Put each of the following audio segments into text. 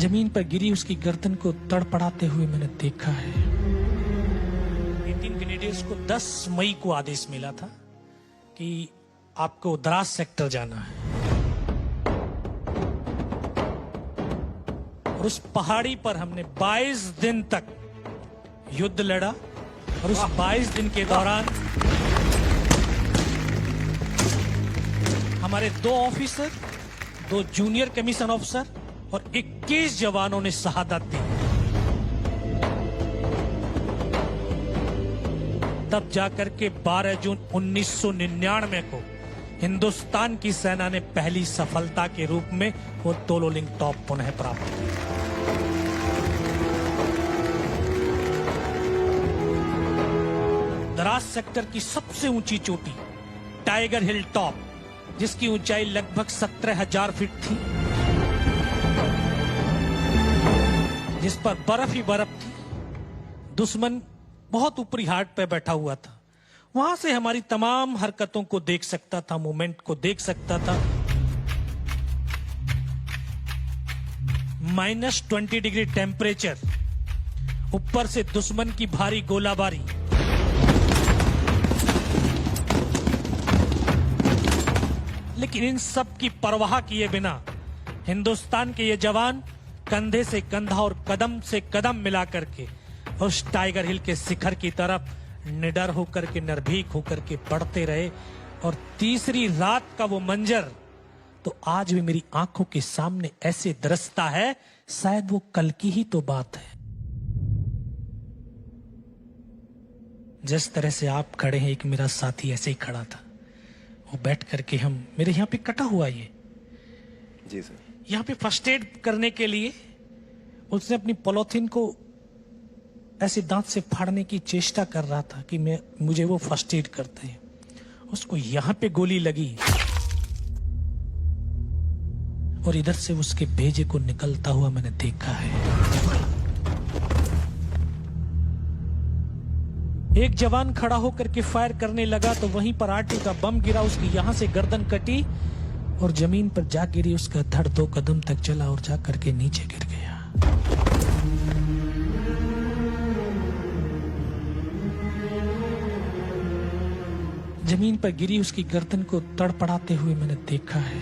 जमीन पर गिरी उसकी गर्दन को तड़पड़ाते हुए मैंने देखा है। 18 ग्रेनेडियर्स को 10 मई को आदेश मिला था कि आपको द्रास सेक्टर जाना है और उस पहाड़ी पर हमने 22 दिन तक युद्ध लड़ा और उस 22 दिन के दौरान हमारे 2 ऑफिसर, 2 जूनियर कमीशन ऑफिसर और 21 जवानों ने शहादत दी। तब जाकर के 12 जून 1999 को हिंदुस्तान की सेना ने पहली सफलता के रूप में वो तोलोलिंग टॉप पुनः प्राप्त की। द्रास सेक्टर की सबसे ऊंची चोटी टाइगर हिल टॉप, जिसकी ऊंचाई लगभग 17,000 फीट थी, जिस पर बर्फ ही बर्फ थी। दुश्मन बहुत ऊपरी हाट पे बैठा हुआ था। वहां से हमारी तमाम हरकतों को देख सकता था, मूवमेंट को देख सकता था। -20 डिग्री टेम्परेचर, ऊपर से दुश्मन की भारी गोलाबारी। लेकिन इन सब की परवाह किए बिना हिंदुस्तान के ये जवान कंधे से कंधा और कदम से कदम मिला करके उस टाइगर हिल के शिखर की तरफ निडर होकर के, निर्भीक होकर के बढ़ते रहे। और तीसरी रात का वो मंजर तो आज भी मेरी आंखों के सामने ऐसे दरसता है, शायद वो कल की ही तो बात है। जिस तरह से आप खड़े हैं, एक मेरा साथी ऐसे ही खड़ा था। वो बैठ करके मेरे यहाँ पे कटा हुआ ये जी सर, यहाँ पे फर्स्ट एड करने के लिए उसने अपनी पॉलीथीन को ऐसे दांत से फाड़ने की चेष्टा कर रहा था कि मुझे वो फर्स्ट एड करते हैं। उसको यहाँ पे गोली लगी और इधर से उसके भेजे को निकलता हुआ मैंने देखा है। एक जवान खड़ा होकर के फायर करने लगा तो वहीं पर आरटी का बम गिरा, उसकी यहां से गर्दन कटी और जमीन पर जा गिरी। उसका धड़ 2 कदम तक चला और जा करके नीचे गिर गया। जमीन पर गिरी उसकी गर्दन को तड़पड़ाते हुए मैंने देखा है।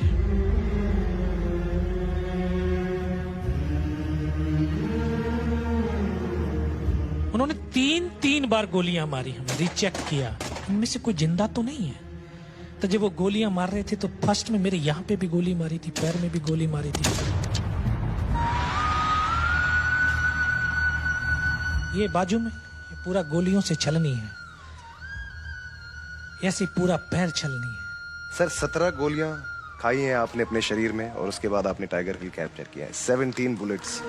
उन्होंने 3 बार गोलियां मारी, हमें रीचेक किया, इनमें से कोई जिंदा तो नहीं है। तो जब वो गोलियां मार रहे थे तो फर्स्ट में मेरे यहाँ पे भी गोली मारी थी, पैर में भी गोली मारी थी। ये बाजू में ये पूरा गोलियों से छलनी है, ऐसे पूरा पैर छलनी है। सर 17 गोलियां खाई हैं आपने अपने शरीर में और उसके बाद आपने टाइगर हिल कैप्चर किया है। 17 bullets.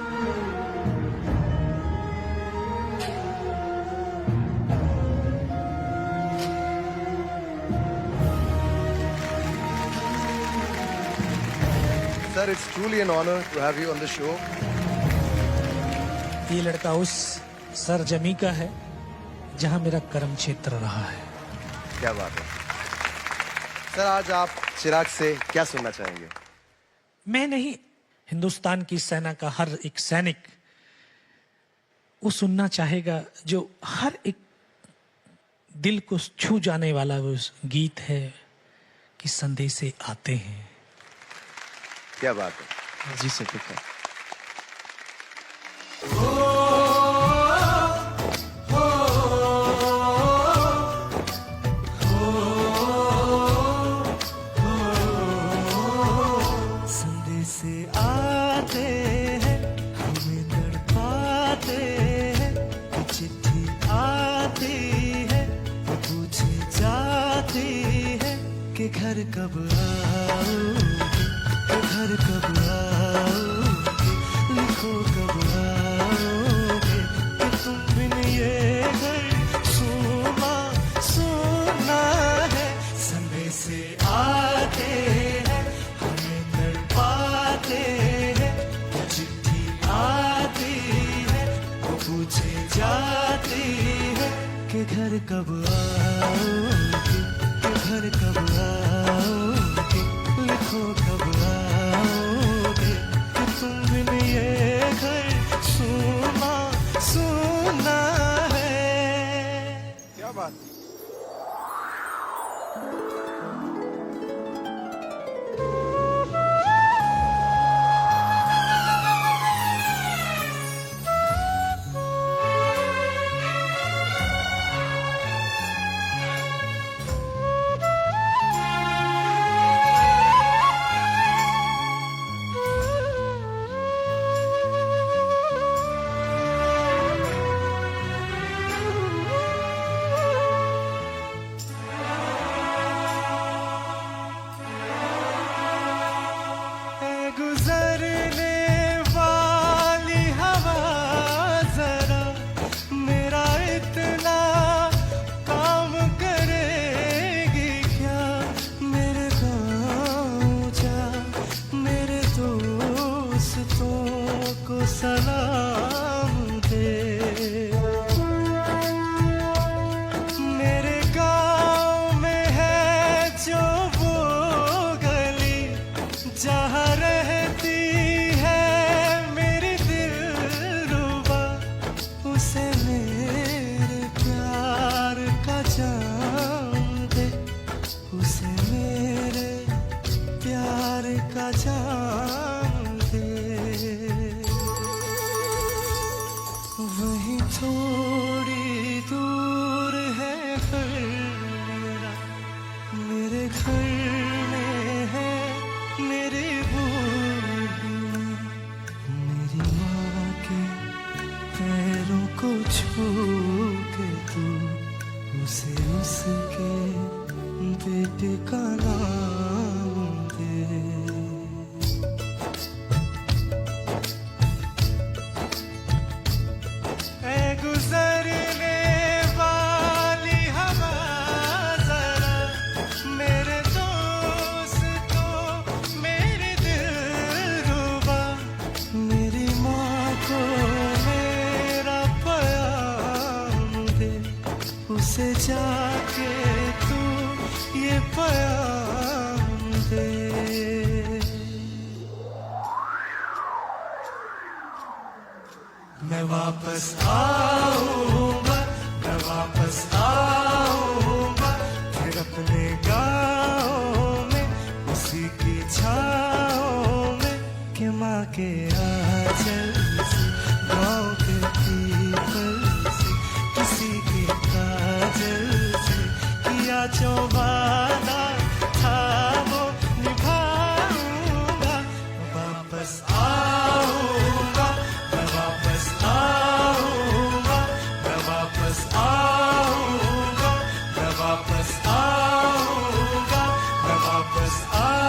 Sir, it's truly an honor to have you on the show. ये लड़का उस सरजमी का है जहां मेरा कर्म क्षेत्र रहा है। क्या बात है सर, आज आप चिराग से क्या सुनना चाहेंगे? मैं नहीं, हिंदुस्तान की सेना का हर एक सैनिक वो सुनना चाहेगा जो हर एक दिल को छू जाने वाला वो गीत है कि संदेशे आते हैं। क्या बात है जी सर, ठीक है। संदेशे आते हैं, हमें तड़पाते हैं, चिट्ठी आती है, पूछी जाती है कि घर कब आओगे, घर कब आओगे, लिखो कब आओगे, कि तुम बिन ये घर सुना सुना है। संदेशे आते हैं, हमें तड़पाते हैं, चिट्ठी आती है, वो पूछे जाती है कि घर कब आओगे, कि घर कब आओगे, लिखो कब आओगे, कि तुम बिन ये धन्यवाद। गुजरने वाली हवा जरा मेरा इतना काम करेगी क्या? मेरे गाँव जा, मेरे दोस्तों को सलाम दे। मेरे गाँव में है जो वो गली जहाँ रहती है मेरी दिलरुबा, उसे मेरे प्यार का जाम दे, उसे मेरे प्यार का जाम दे। वहीं थोड़ी दूर है घर मेरा, मेरे घर में है मेरी बूढ़ी, मेरी माँ के पैरों को छू के तू उसे उसके बेटे का नाम दे। ऐ गुजरने वाली हवा जरा मेरे दोस्तों, मेरी दिलरुबा, मेरी माँ को मेरा प्याम दे, उसे जाके तू ये प्याम दे। मैं वापस आऊंगा, मैं वापस आऊंगा, फिर अपने गाँव में उसी की छाँव में, कि माँ के आंचल से, गाँव के पीपल से, किसी के काजल से किया जो वादा था वो निभाऊंगा। वापस आऊंगा, मैं वापस आऊंगा, मैं वापस आऊंगा, मैं वापस आऊंगा, मैं वापस आऊंगा।